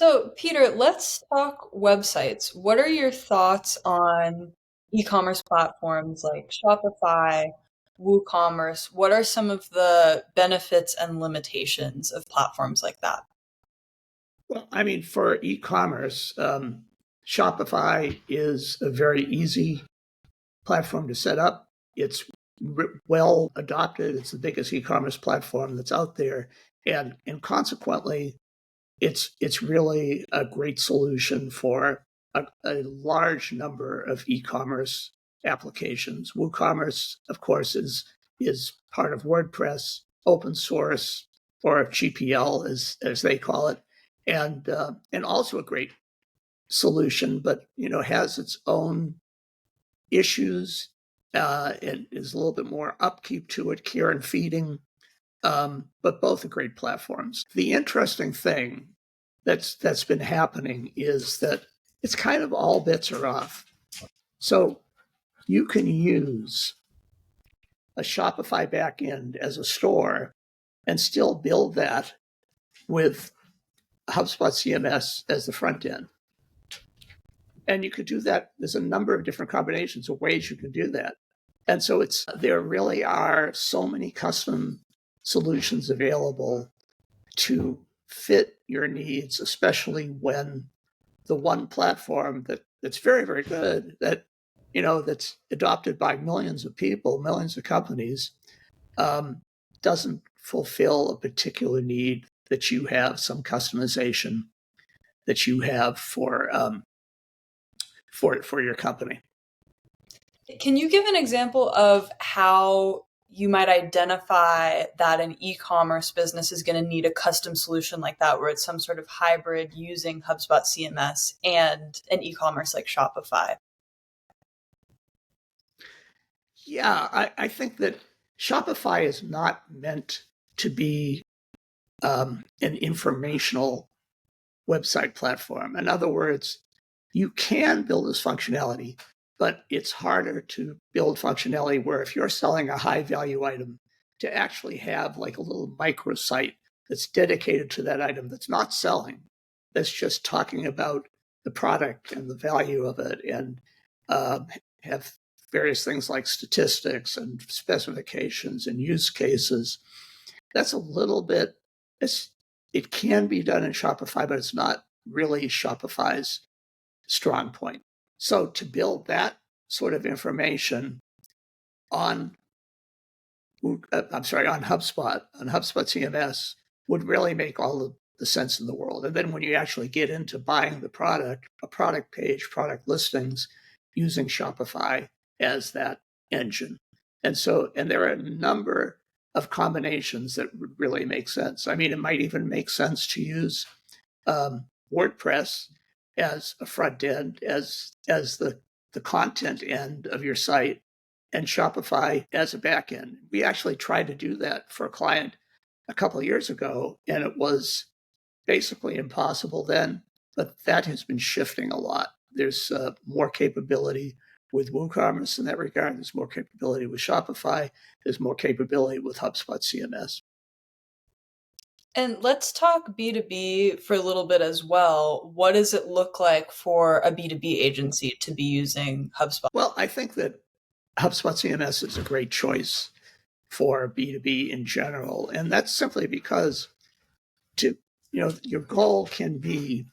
So, Peter, let's talk websites. What are your thoughts on e-commerce platforms like Shopify, WooCommerce? What are some of the benefits and limitations of platforms like that? Well, I mean, for e-commerce, Shopify is a very easy platform to set up. It's well adopted. It's the biggest e-commerce platform that's out there, and consequently, it's really a great solution for a large number of e-commerce applications. WooCommerce, of course, is part of WordPress, open source, or GPL as they call it, and also a great solution, but has its own issues and is a little bit more upkeep to it, care and feeding. But both are great platforms. The interesting thing that's been happening is that it's kind of all bets are off. So you can use a Shopify backend as a store and still build that with HubSpot CMS as the front end. And you could do that. There's a number of different combinations of ways you can do that. And so there really are so many custom solutions available to fit your needs, especially when the one platform that's very, very good, that's adopted by millions of people, millions of companies, doesn't fulfill a particular need that you have, some customization that you have for your company. Can you give an example of how you might identify that an e-commerce business is going to need a custom solution like that, where it's some sort of hybrid using HubSpot CMS and an e-commerce like Shopify? Yeah, I think that Shopify is not meant to be an informational website platform. In other words, you can build this functionality, but it's harder to build functionality where if you're selling a high value item, to actually have like a little microsite that's dedicated to that item that's not selling, that's just talking about the product and the value of it, and have various things like statistics and specifications and use cases. That's a little bit, it can be done in Shopify, but it's not really Shopify's strong point. So to build that sort of information on, on HubSpot CMS would really make all the sense in the world. And then when you actually get into buying the product, a product page, product listings, using Shopify as that engine. And there are a number of combinations that would really make sense. I mean, it might even make sense to use WordPress as a front end, as the content end of your site, and Shopify as a back end. We actually tried to do that for a client a couple of years ago, and it was basically impossible then, but that has been shifting a lot. There's more capability with WooCommerce in that regard. There's more capability with Shopify. There's more capability with HubSpot CMS. And let's talk B2B for a little bit as well. What does it look like for a B2B agency to be using HubSpot? Well, I think that HubSpot CMS is a great choice for B2B in general. And that's simply because your goal can be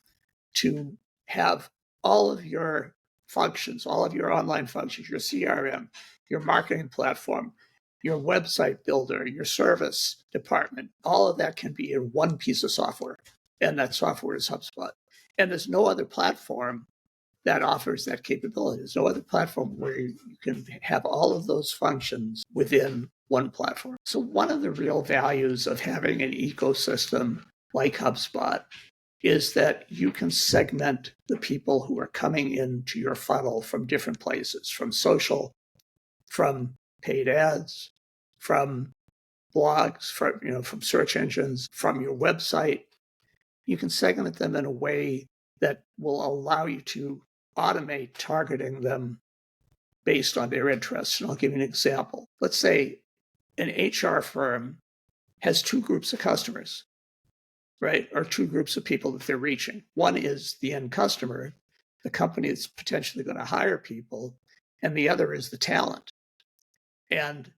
to have all of your functions, all of your online functions, your CRM, your marketing platform, your website builder, your service department, all of that can be in one piece of software. And that software is HubSpot. And there's no other platform that offers that capability. There's no other platform where you can have all of those functions within one platform. So one of the real values of having an ecosystem like HubSpot is that you can segment the people who are coming into your funnel from different places, from social, from paid ads, from blogs, from search engines, from your website. You can segment them in a way that will allow you to automate targeting them based on their interests. And I'll give you an example. Let's say an HR firm has two groups of customers. right? Or two groups of people that they're reaching. One is the end customer, the company that's potentially going to hire people, and the other is the talent. And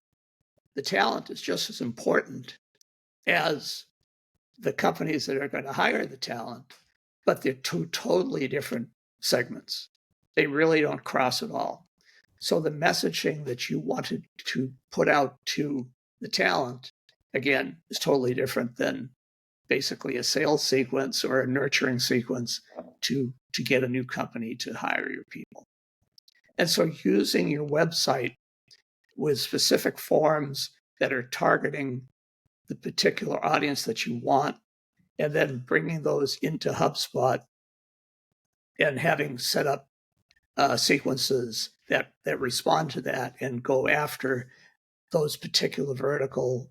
the talent is just as important as the companies that are going to hire the talent, but they're two totally different segments. They really don't cross at all. So the messaging that you wanted to put out to the talent, again, is totally different than basically a sales sequence or a nurturing sequence to get a new company to hire your people. And so using your website with specific forms that are targeting the particular audience that you want, and then bringing those into HubSpot and having set up sequences that respond to that and go after those particular vertical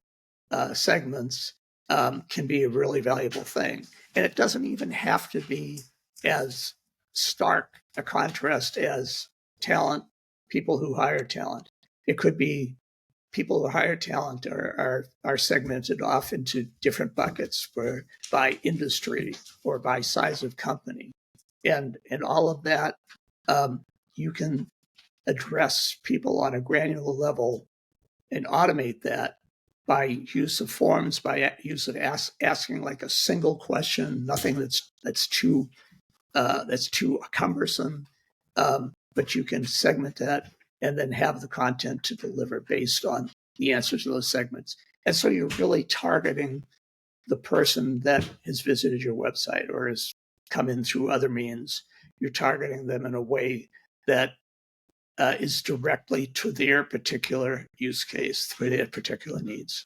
segments can be a really valuable thing. And it doesn't even have to be as stark a contrast as talent, people who hire talent. It could be people who hire talent are segmented off into different buckets by industry or by size of company. And all of that, you can address people on a granular level and automate that by use of forms, by use of asking like a single question, nothing that's too cumbersome, but you can segment that and then have the content to deliver based on the answers to those segments. And so you're really targeting the person that has visited your website or has come in through other means. You're targeting them in a way that is directly to their particular use case, for their particular needs.